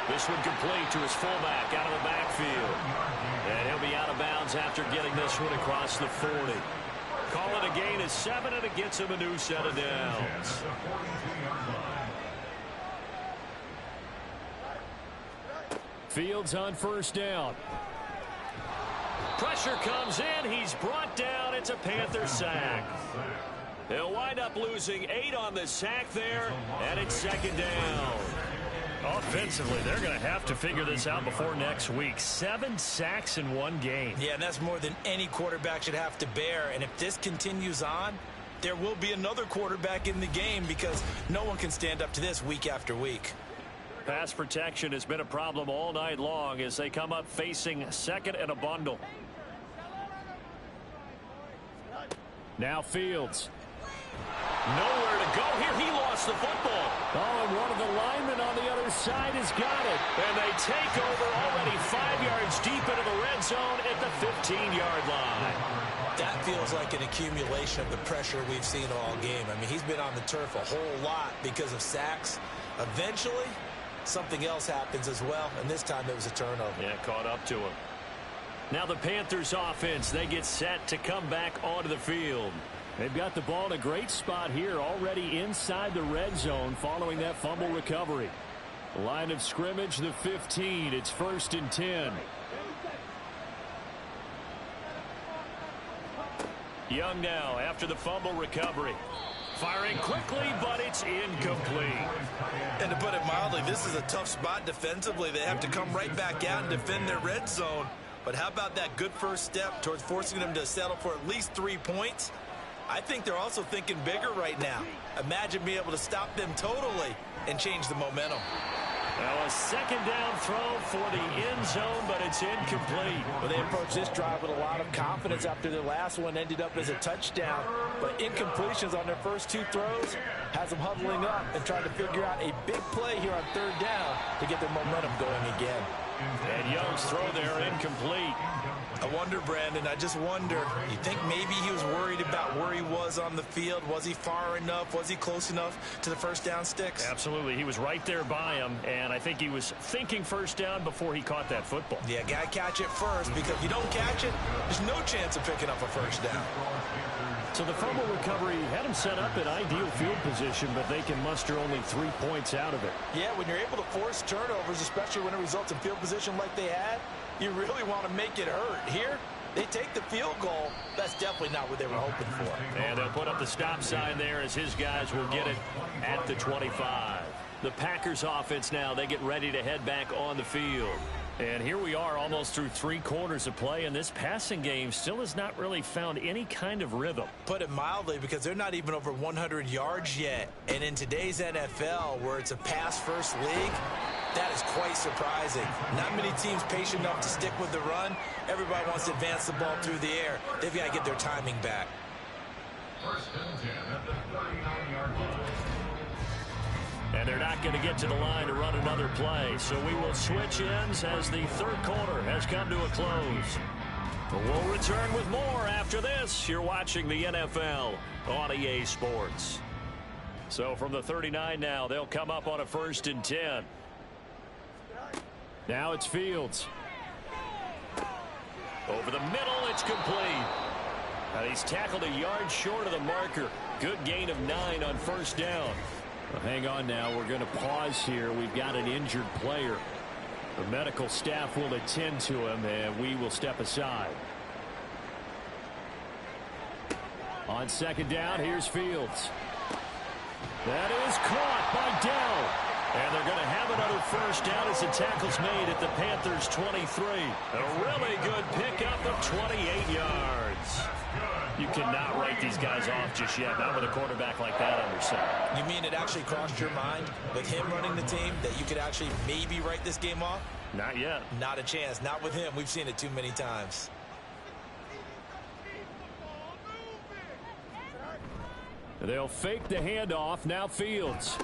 This one complete to his fullback out of the backfield. And he'll be out of bounds after getting this one across the 40. Call it a gain of 7, and it gets him a new set of downs. Fields on 1st down. Pressure comes in. He's brought down. It's a Panther sack. They'll wind up losing 8 on the sack there, and it's 2nd down. Offensively, they're going to have to figure this out before next week. 7 sacks in 1 game. Yeah, and that's more than any quarterback should have to bear. And if this continues on, there will be another quarterback in the game because no one can stand up to this week after week. Pass protection has been a problem all night long as they come up facing 2nd and a bundle. Now Fields. Nowhere to go here. He lost the football. Oh, and one of the linemen on the other side has got it. And they take over already 5 yards deep into the red zone at the 15-yard line. That feels like an accumulation of the pressure we've seen all game. I mean, he's been on the turf a whole lot because of sacks. Eventually, something else happens as well, and this time it was a turnover. Yeah, caught up to him. Now the Panthers offense, they get set to come back onto the field. They've got the ball in a great spot here, already inside the red zone following that fumble recovery. Line of scrimmage, the 15. It's 1st and 10. Young now after the fumble recovery. Firing quickly, but it's incomplete. And to put it mildly, this is a tough spot defensively. They have to come right back out and defend their red zone. But how about that good first step towards forcing them to settle for at least 3 points? I think they're also thinking bigger right now. Imagine being able to stop them totally and change the momentum. Now a 2nd down throw for the end zone, but it's incomplete. Well, they approached this drive with a lot of confidence after their last one ended up as a touchdown. But incompletions on their first 2 throws has them huddling up and trying to figure out a big play here on 3rd down to get their momentum going again. And Young's throw there incomplete. I wonder, Brandon, I just wonder, you think maybe he was worried about where he was on the field? Was he far enough? Was he close enough to the first down sticks? Absolutely. He was right there by him, and I think he was thinking first down before he caught that football. Yeah, got to catch it first, because if you don't catch it, there's no chance of picking up a first down. So the fumble recovery had him set up in ideal field position, but they can muster only 3 points out of it. Yeah, when you're able to force turnovers, especially when it results in field position like they had, you really want to make it hurt. Here, they take the field goal. That's definitely not what they were hoping for. And they'll put up the stop sign there as his guys will get it at the 25. The Packers offense now, they get ready to head back on the field. And here we are almost through 3 quarters of play, and this passing game still has not really found any kind of rhythm. Put it mildly, because they're not even over 100 yards yet. And in today's NFL, where it's a pass-first league, that is quite surprising. Not many teams patient enough to stick with the run. Everybody wants to advance the ball through the air. They've got to get their timing back. 1st and 10 at the 39-yard line. And they're not going to get to the line to run another play. So we will switch ends as the 3rd quarter has come to a close. We'll return with more after this. You're watching the NFL on EA Sports. So from the 39 now, they'll come up on a 1st and 10. Now it's Fields. Over the middle, it's complete. And he's tackled a yard short of the marker. Good gain of 9 on 1st down. Well, hang on now. We're going to pause here. We've got an injured player. The medical staff will attend to him, and we will step aside. On 2nd down, here's Fields. That is caught by Dell. And they're going to have another 1st down as the tackle's made at the Panthers' 23. A really good pickup of 28 yards. You cannot write these guys off just yet, not with a quarterback like that under center. You mean it actually crossed your mind with him running the team that you could actually maybe write this game off? Not yet. Not a chance. Not with him. We've seen it too many times. They'll fake the handoff. Now Fields.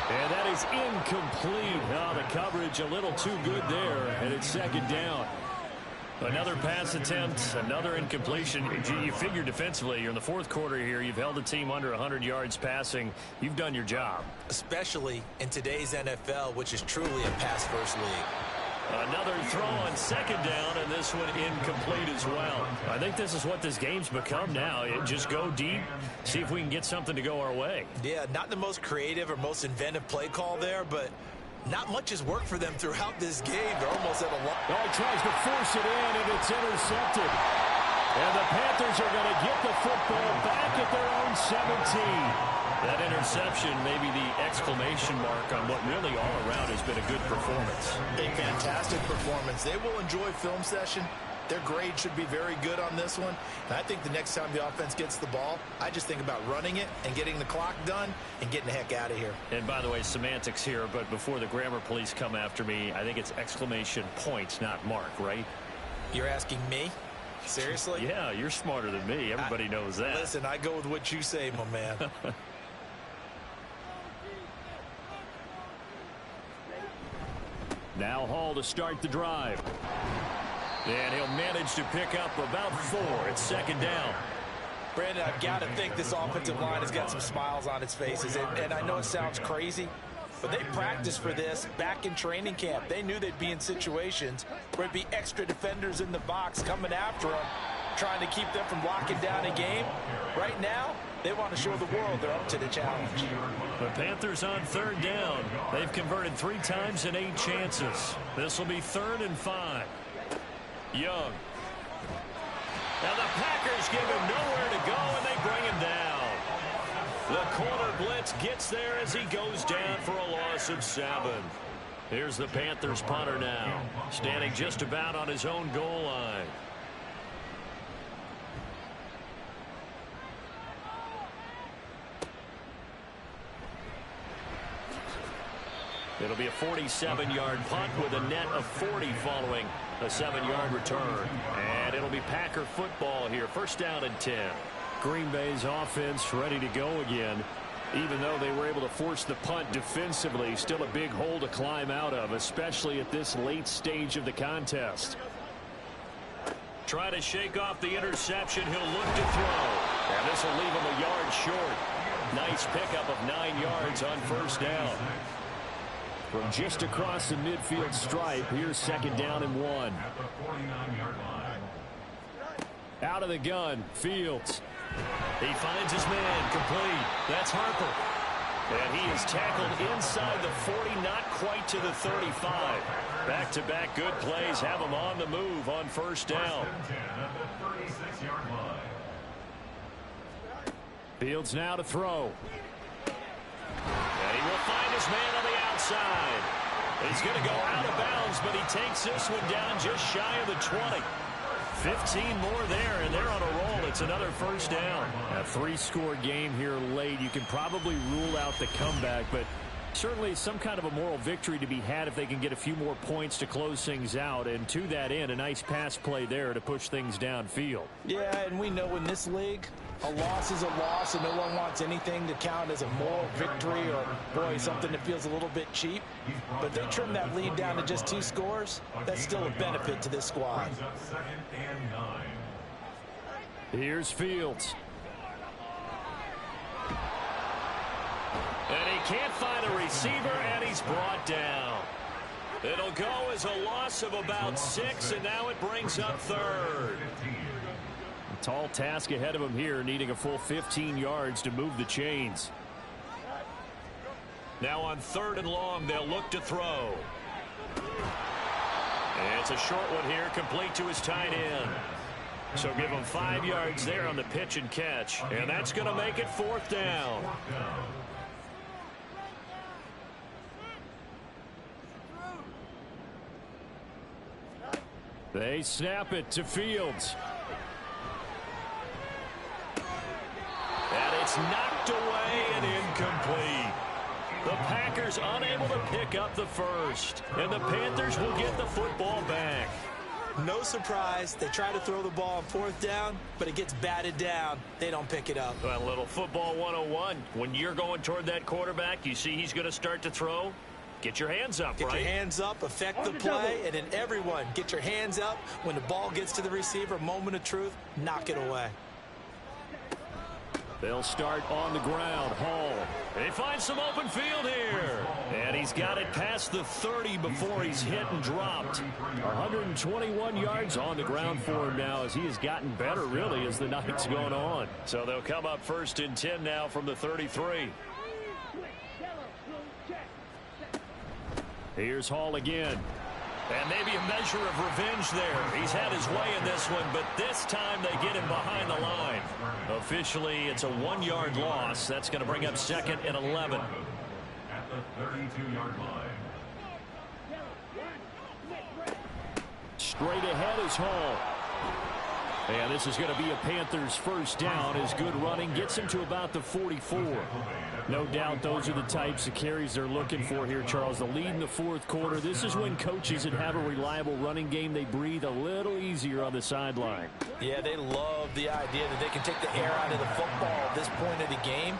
And that is incomplete. Oh, the coverage a little too good there, and it's 2nd down. Another pass attempt, another incompletion. You figure defensively, you're in the 4th quarter here. You've held the team under 100 yards passing. You've done your job. Especially in today's NFL, which is truly a pass-first league. Another throw on 2nd down, and this one incomplete as well. I think this is what this game's become now. Just go deep, see if we can get something to go our way. Yeah, not the most creative or most inventive play call there, but not much has worked for them throughout this game. They're almost at a loss. Oh, he tries to force it in, and it's intercepted. And the Panthers are going to get the football back at their own 17. That interception may be the exclamation mark on what really all around has been a good performance. A fantastic performance. They will enjoy film session. Their grade should be very good on this one. And I think the next time the offense gets the ball, I just think about running it and getting the clock done and getting the heck out of here. And by the way, semantics here, but before the grammar police come after me, I think it's exclamation points, not mark, right? You're asking me? Seriously? Yeah, you're smarter than me. Everybody knows that. Listen, I go with what you say, my man. Now Hall to start the drive. And he'll manage to pick up about 4. It's 2nd down. Brandon, I've got to think this offensive line has got some smiles on its faces. And I know it sounds crazy, but they practiced for this back in training camp. They knew they'd be in situations where it'd be extra defenders in the box coming after them, trying to keep them from locking down a game. Right now, They want to show the world they're up to the challenge. The Panthers on 3rd down. They've converted 3 times in 8 chances. This will be 3rd and 5. Young. Now the Packers give him nowhere to go, and they bring him down. The corner blitz gets there as he goes down for a loss of 7. Here's the Panthers punter now, standing just about on his own goal line. It'll be a 47-yard punt with a net of 40 following a 7-yard return. And it'll be Packer football here. 1st down and 10. Green Bay's offense ready to go again. Even though they were able to force the punt defensively, still a big hole to climb out of, especially at this late stage of the contest. Try to shake off the interception. He'll look to throw. And this will leave him a yard short. Nice pickup of 9 yards on 1st down. From just across the midfield stripe, here's 2nd down and 1. Out of the gun, Fields. He finds his man, complete. That's Harper. And he is tackled inside the 40, not quite to the 35. Back-to-back good plays have him on the move on 1st down. Fields now to throw. And he will find his man on the outside. He's going to go out of bounds, but he takes this one down just shy of the 20. 15 more there, and they're on a roll. It's another 1st down. A 3-score game here late. You can probably rule out the comeback, but certainly some kind of a moral victory to be had if they can get a few more points to close things out. And to that end, a nice pass play there to push things downfield. Yeah, and we know in this league, a loss is a loss, and no one wants anything to count as a moral victory or, boy, something that feels a little bit cheap. But if they trim that lead down to just 2 scores, that's still a benefit to this squad. Here's Fields. And he can't find a receiver, and he's brought down. It'll go as a loss of about 6, and now it brings up 3rd. A tall task ahead of him here, needing a full 15 yards to move the chains. Now on 3rd and long, they'll look to throw. And it's a short one here, complete to his tight end. So give him 5 yards there on the pitch and catch, and that's going to make it 4th down. They snap it to Fields. And it's knocked away and incomplete. The Packers unable to pick up the first, and the Panthers will get the football back. No surprise, they try to throw the ball on 4th down, but it gets batted down. They don't pick it up. Well, a little football 101. When you're going toward that quarterback, you see he's going to start to throw. Get your hands up, Get right? your hands up, affect the play, and then everyone get your hands up. When the ball gets to the receiver, moment of truth, knock it away. They'll start on the ground. Hall. They find some open field here. And he's got it past the 30 before he's hit and dropped. 121 yards on the ground for him now as he has gotten better, really, as the night's going on. So they'll come up 1st and 10 now from the 33. Here's Hall again. And maybe a measure of revenge there. He's had his way in this one, but this time they get him behind the line. Officially, it's a 1-yard loss. That's going to bring up 2nd and 11. At the 32-yard line. Straight ahead is Hall. And this is going to be a Panthers 1st down as good running gets him to about the 44. No doubt those are the types of carries they're looking for here, Charles. The lead in the 4th quarter. This is when coaches that have a reliable running game, they breathe a little easier on the sideline. Yeah, they love the idea that they can take the air out of the football at this point of the game.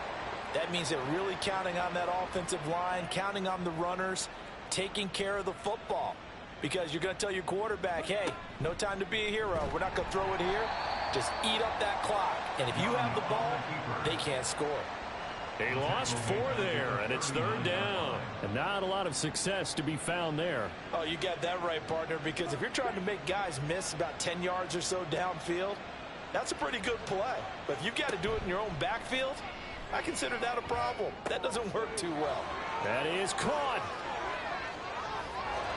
That means they're really counting on that offensive line, counting on the runners, taking care of the football. Because you're going to tell your quarterback, hey, no time to be a hero. We're not going to throw it here. Just eat up that clock. And if you have the ball, they can't score. They lost 4 there, and it's 3rd down. And not a lot of success to be found there. Oh, you got that right, partner, because if you're trying to make guys miss about 10 yards or so downfield, That's a pretty good play. But if you've got to do it in your own backfield, I consider that a problem. That doesn't work too well. That is caught.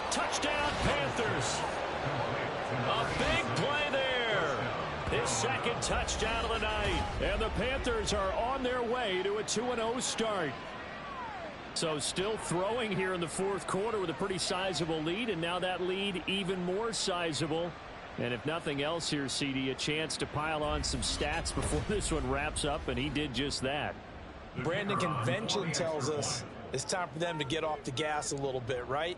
Touchdown, Panthers. A big play there. His second touchdown of the night. And the Panthers are on their way to a 2-0 start. So still throwing here in the fourth quarter with a pretty sizable lead. And now that lead even more sizable. And if nothing else here, CD, a chance to pile on some stats before this one wraps up. And he did just that. Brandon, convention tells us it's time for them to get off the gas a little bit, right?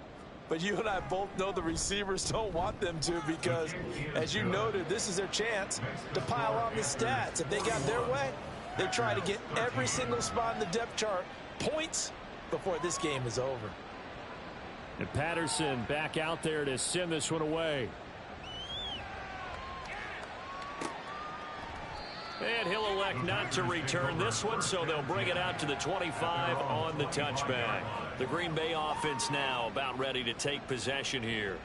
But you and I both know the receivers don't want them to because, as you noted, this is their chance to pile on the stats. If they got their way, they try to get every single spot in the depth chart points before this game is over. And Patterson back out there to send this one away. And he'll elect not to return this one, so they'll bring it out to the 25 on the touchback. The Green Bay offense now about ready to take possession here.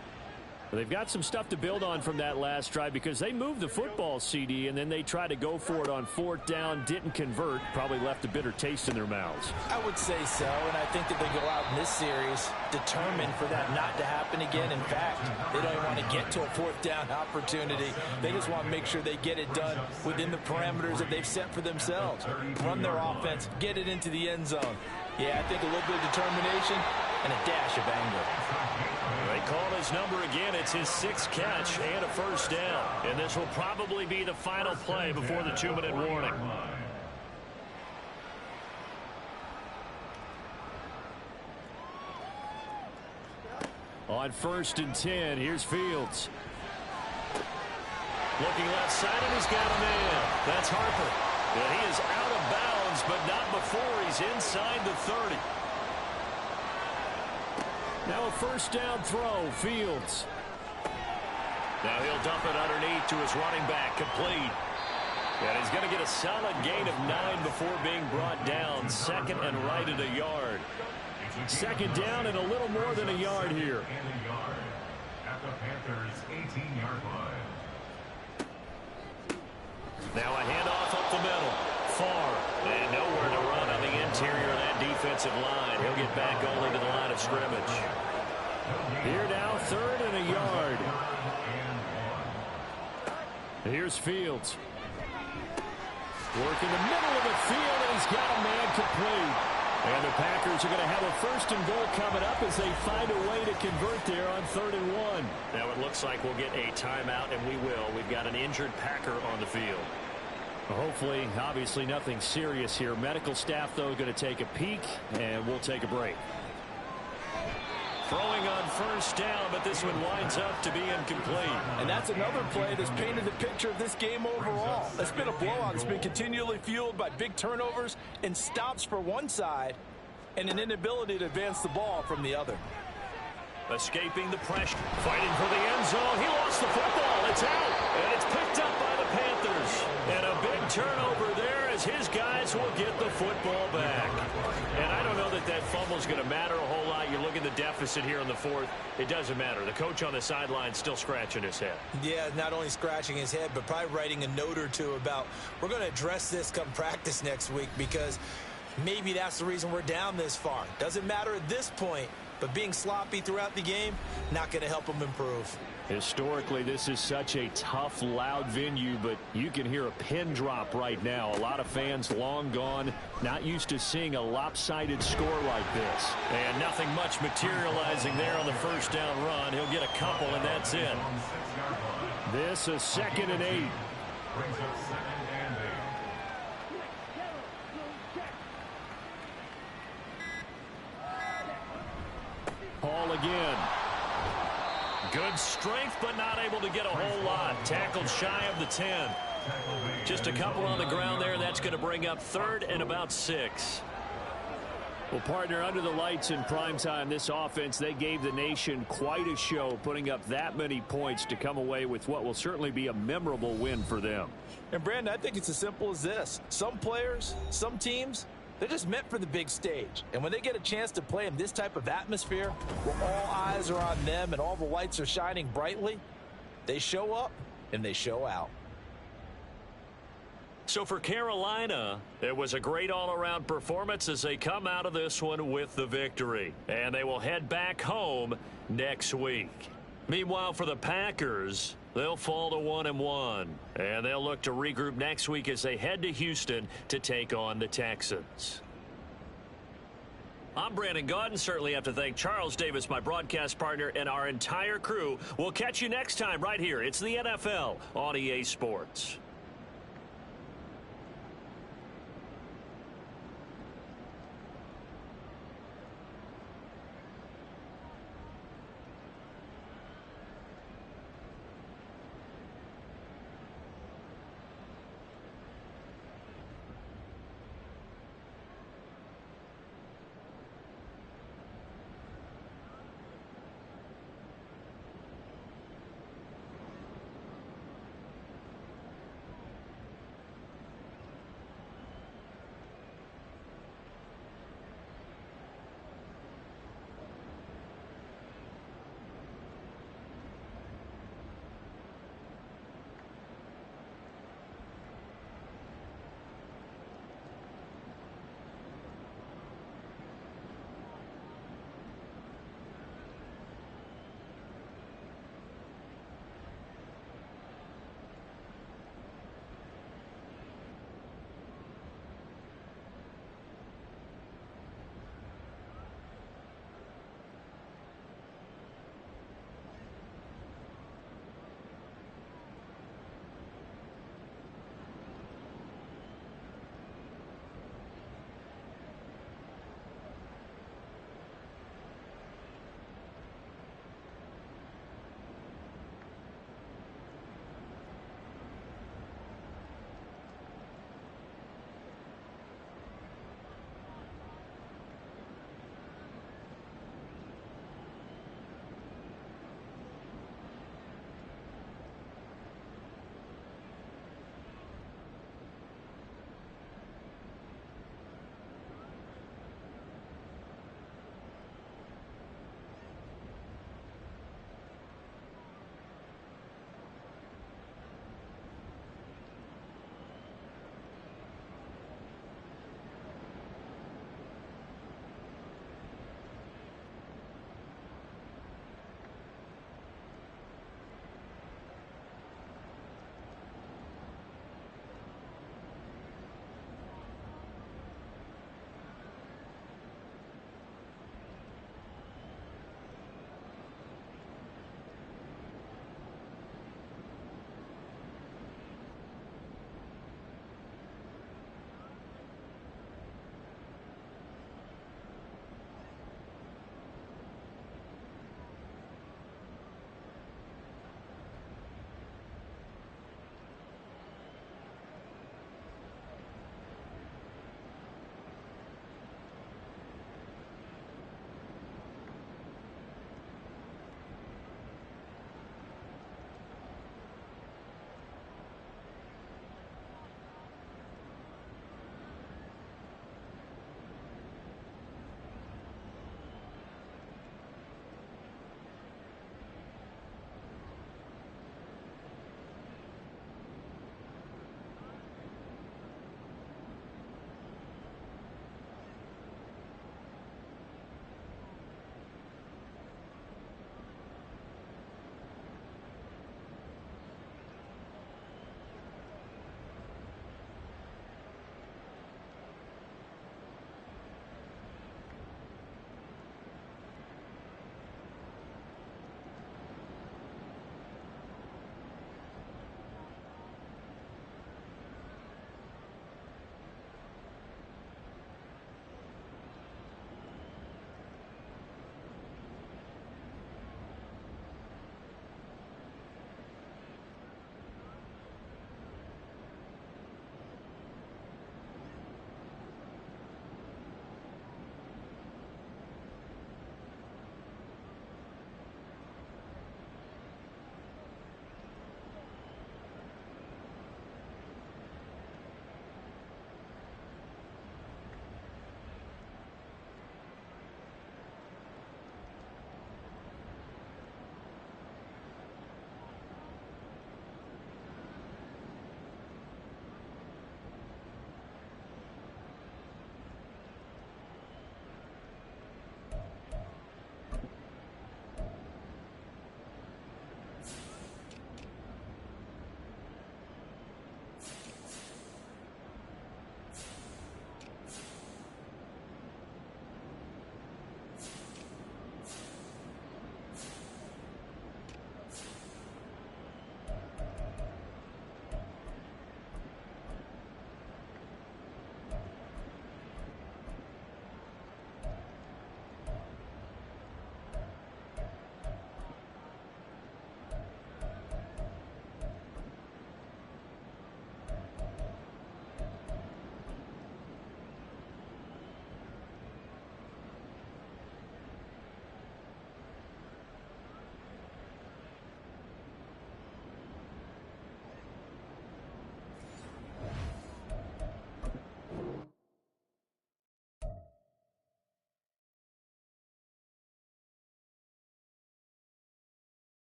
They've got some stuff to build on from that last drive because they moved the football, CD, and then they tried to go for it on fourth down, didn't convert, probably left a bitter taste in their mouths. I would say so, and I think that they go out in this series determined for that not to happen again. In fact, they don't even want to get to a fourth down opportunity. They just want to make sure they get it done within the parameters that they've set for themselves. Run their offense, get it into the end zone. Yeah, I think a little bit of determination and a dash of anger. They call his number again. It's his sixth catch and a first down. And this will probably be the final play before the 2-minute warning. On 1st and 10, here's Fields. Looking left side, and he's got a man. That's Harper. And he is out of bounds, but not before he's inside the 30. Now a first down throw, Fields. Now he'll dump it underneath to his running back, complete. And he's going to get a solid gain of 9 before being brought down. Second and right at a yard. Second down and a little more than a yard here. At the Panthers' 18-yard line. Now a handoff up the middle. Far. And nowhere to run on the interior of that defensive line. He'll get back only to the line of scrimmage. Here now, 3rd and a yard. Here's Fields. Work in the middle of the field, and he's got a man complete. And the Packers are going to have a 1st and goal coming up as they find a way to convert there on 3rd and 1. Now it looks like we'll get a timeout, and we will. We've got an injured Packer on the field. Hopefully, obviously nothing serious here. Medical staff, though, going to take a peek, and we'll take a break. Throwing on 1st down, but this one winds up to be incomplete. And that's another play that's painted the picture of this game overall. It's been a blowout. It's been continually fueled by big turnovers and stops for one side and an inability to advance the ball from the other. Escaping the pressure, fighting for the end zone. He lost the football. It's out, and it's picked up by the Panthers. And a big turnover there as his guys will get the football back. And I don't know that that fumble is going to matter a whole lot. You look at the deficit here in the 4th. It doesn't matter. The coach on the sideline still scratching his head. Yeah, not only scratching his head, but probably writing a note or two about we're going to address this come practice next week because maybe that's the reason we're down this far. Doesn't matter at this point. But being sloppy throughout the game, not going to help them improve. Historically, this is such a tough, loud venue, but you can hear a pin drop right now. A lot of fans long gone, not used to seeing a lopsided score like this. And nothing much materializing there on the 1st down run. He'll get a couple, and that's it. This is 2nd and 8. Brings up 2nd and 8. Hall again. Good strength, but not able to get a whole lot. Tackled shy of the 10. Just a couple on the ground there. That's going to bring up 3rd and about 6. Well, partner, under the lights in prime time, this offense, they gave the nation quite a show, putting up that many points to come away with what will certainly be a memorable win for them. And, Brandon, I think it's as simple as this. Some players, some teams, they're just meant for the big stage. And when they get a chance to play in this type of atmosphere where all eyes are on them and all the lights are shining brightly, they show up and they show out. So for Carolina, it was a great all-around performance as they come out of this one with the victory. And they will head back home next week. Meanwhile, for the Packers, they'll fall to 1-1. And they'll look to regroup next week as they head to Houston to take on the Texans. I'm Brandon Gaudin. Certainly have to thank Charles Davis, my broadcast partner, and our entire crew. We'll catch you next time right here. It's the NFL on EA Sports.